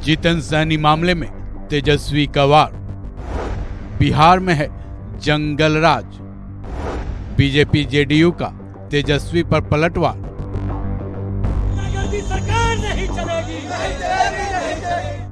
जीतन सहनी मामले में तेजस्वी का वार। बिहार में है जंगल राज। बीजेपी जेडीयू का तेजस्वी पर पलटवार। सरकार नहीं चलेगी।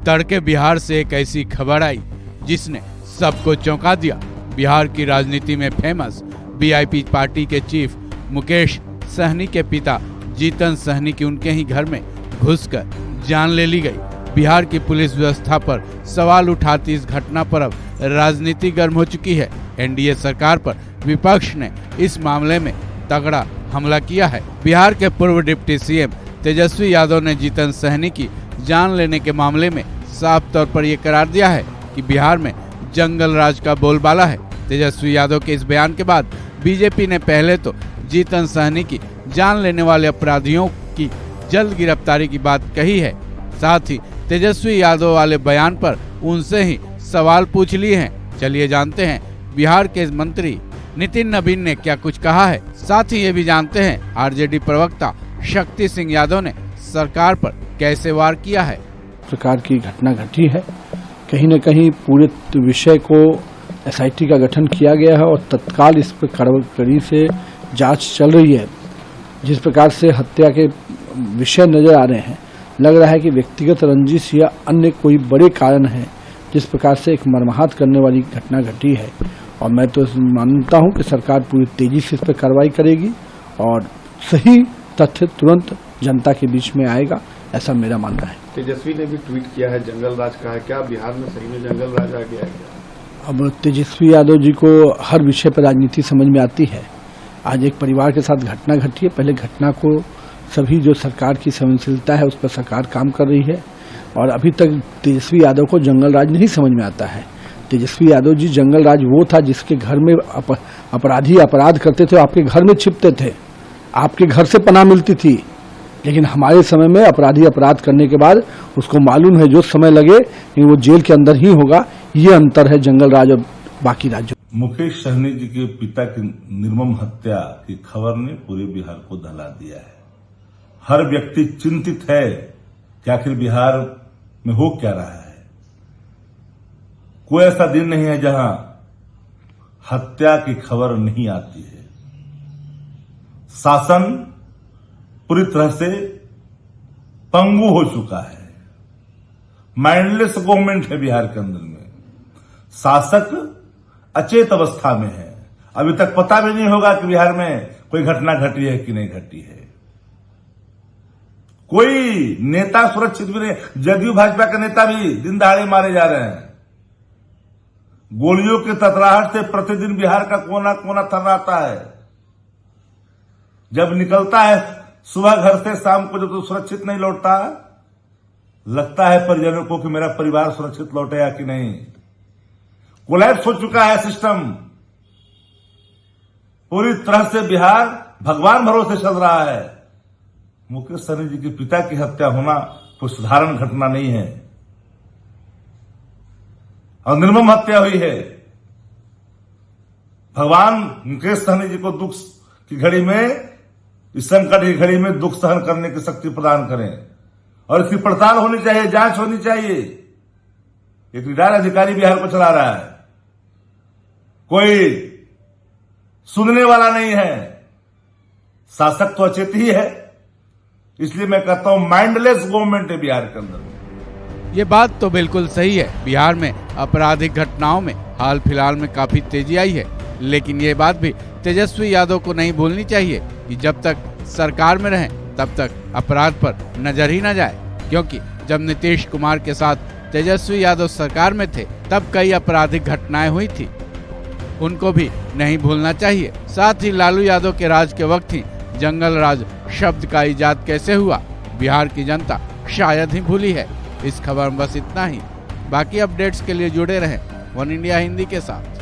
तड़के बिहार से एक ऐसी खबर आई जिसने सबको चौंका दिया। बिहार की राजनीति में फेमस वीआईपी पार्टी के चीफ मुकेश सहनी के पिता जीतन सहनी की उनके ही घर में घुसकर जान ले ली गई। बिहार की पुलिस व्यवस्था पर सवाल उठाती इस घटना पर अब राजनीति गर्म हो चुकी है। एनडीए सरकार पर विपक्ष ने इस मामले में तगड़ा हमला किया है। बिहार के पूर्व डिप्टी सीएम तेजस्वी यादव ने जीतन सहनी की जान लेने के मामले में साफ तौर पर यह करार दिया है कि बिहार में जंगल राज का बोलबाला है। तेजस्वी यादव के इस बयान के बाद बीजेपी ने पहले तो जीतन सहनी की जान लेने वाले अपराधियों की जल्द गिरफ्तारी की बात कही है। साथ ही तेजस्वी यादव वाले बयान पर उनसे ही सवाल पूछ लिए हैं। चलिए जानते हैं बिहार के मंत्री नितिन नवीन ने क्या कुछ कहा है। साथ ही ये भी जानते हैं आरजेडी प्रवक्ता शक्ति सिंह यादव ने सरकार पर कैसे वार किया है। प्रकार की घटना घटी है, कहीं न कहीं पूरे विषय को एसआईटी का गठन किया गया है और तत्काल इस पर कड़ी से जांच चल रही है। जिस प्रकार से हत्या के विषय नजर आ रहे हैं, लग रहा है कि व्यक्तिगत रंजिश या अन्य कोई बड़े कारण हैं जिस प्रकार से एक मर्माहत करने वाली घटना घटी है। और मैं तो मानता हूं कि सरकार पूरी तेजी से इस पर कार्रवाई करेगी और सही तथ्य तुरंत जनता के बीच में आएगा, ऐसा मेरा मानना है। तेजस्वी ने भी ट्वीट किया है, जंगल राज का है। क्या बिहार में सही में जंगल राज आ गया है? अब तेजस्वी यादव जी को हर विषय पर राजनीति समझ में आती है। आज एक परिवार के साथ घटना घटी है, पहले घटना को सभी जो सरकार की संवेदनशीलता है उस पर सरकार काम कर रही है और अभी तक तेजस्वी यादव को जंगल राज नहीं समझ में आता है। तेजस्वी यादव जी जंगल राज वो था जिसके घर में अपराधी अपराध करते थे, आपके घर में छिपते थे, आपके घर से पनाह मिलती थी। लेकिन हमारे समय में अपराधी अपराध करने के बाद उसको मालूम है जो समय लगे वो जेल के अंदर ही होगा। ये अंतर है जंगल राज और बाकी राज्यों। मुकेश सहनी जी के पिता की निर्मम हत्या की खबर ने पूरे बिहार को दहला दिया है। हर व्यक्ति चिंतित है कि आखिर बिहार में हो क्या रहा है। कोई ऐसा दिन नहीं है जहां हत्या की खबर नहीं आती है। शासन पूरी तरह से पंगु हो चुका है। माइंडलेस गवर्नमेंट है बिहार के अंदर में। शासक अचेत अवस्था में है। अभी तक पता भी नहीं होगा कि बिहार में कोई घटना घटी है कि नहीं घटी है। कोई नेता सुरक्षित भी नहीं। जदयू भाजपा के नेता भी दिन दहाड़े मारे जा रहे हैं। गोलियों के ततराहट से प्रतिदिन बिहार का कोना कोना थर्राता है। जब निकलता है सुबह घर से शाम को जब तो सुरक्षित नहीं लौटता, लगता है परिजनों को कि मेरा परिवार सुरक्षित लौटेगा कि नहीं। कोलैप्स हो चुका है सिस्टम। पूरी तरह से बिहार भगवान भरोसे चल रहा है। मुकेश सहनी जी के पिता की हत्या होना कोई साधारण घटना नहीं है और निर्मम हत्या हुई है। भगवान मुकेश सहनी जी को दुख की घड़ी में, इस संकट की घड़ी में दुख सहन करने की शक्ति प्रदान करें और इसकी पड़ताल होनी चाहिए, जांच होनी चाहिए। एक रिटायर्ड अधिकारी बिहार को चला रहा है, कोई सुनने वाला नहीं है। शासक तो अचेत ही है। इसलिए मैं कहता हूं माइंडलेस गवर्नमेंट है बिहार के अंदर। ये बात तो बिल्कुल सही है। बिहार में आपराधिक घटनाओं में हाल फिलहाल में काफी तेजी आई है, लेकिन ये बात भी तेजस्वी यादव को नहीं भूलनी चाहिए कि जब तक सरकार में रहें तब तक अपराध पर नजर ही न जाए। क्योंकि जब नीतीश कुमार के साथ तेजस्वी यादव सरकार में थे तब कई आपराधिक घटनाएं हुई थी, उनको भी नहीं भूलना चाहिए। साथ ही लालू यादव के राज के वक्त ही जंगल राज शब्द का इजाद कैसे हुआ, बिहार की जनता शायद ही भूली है। इस खबर में बस इतना ही। बाकी अपडेट्स के लिए जुड़े रहें वन इंडिया हिंदी के साथ।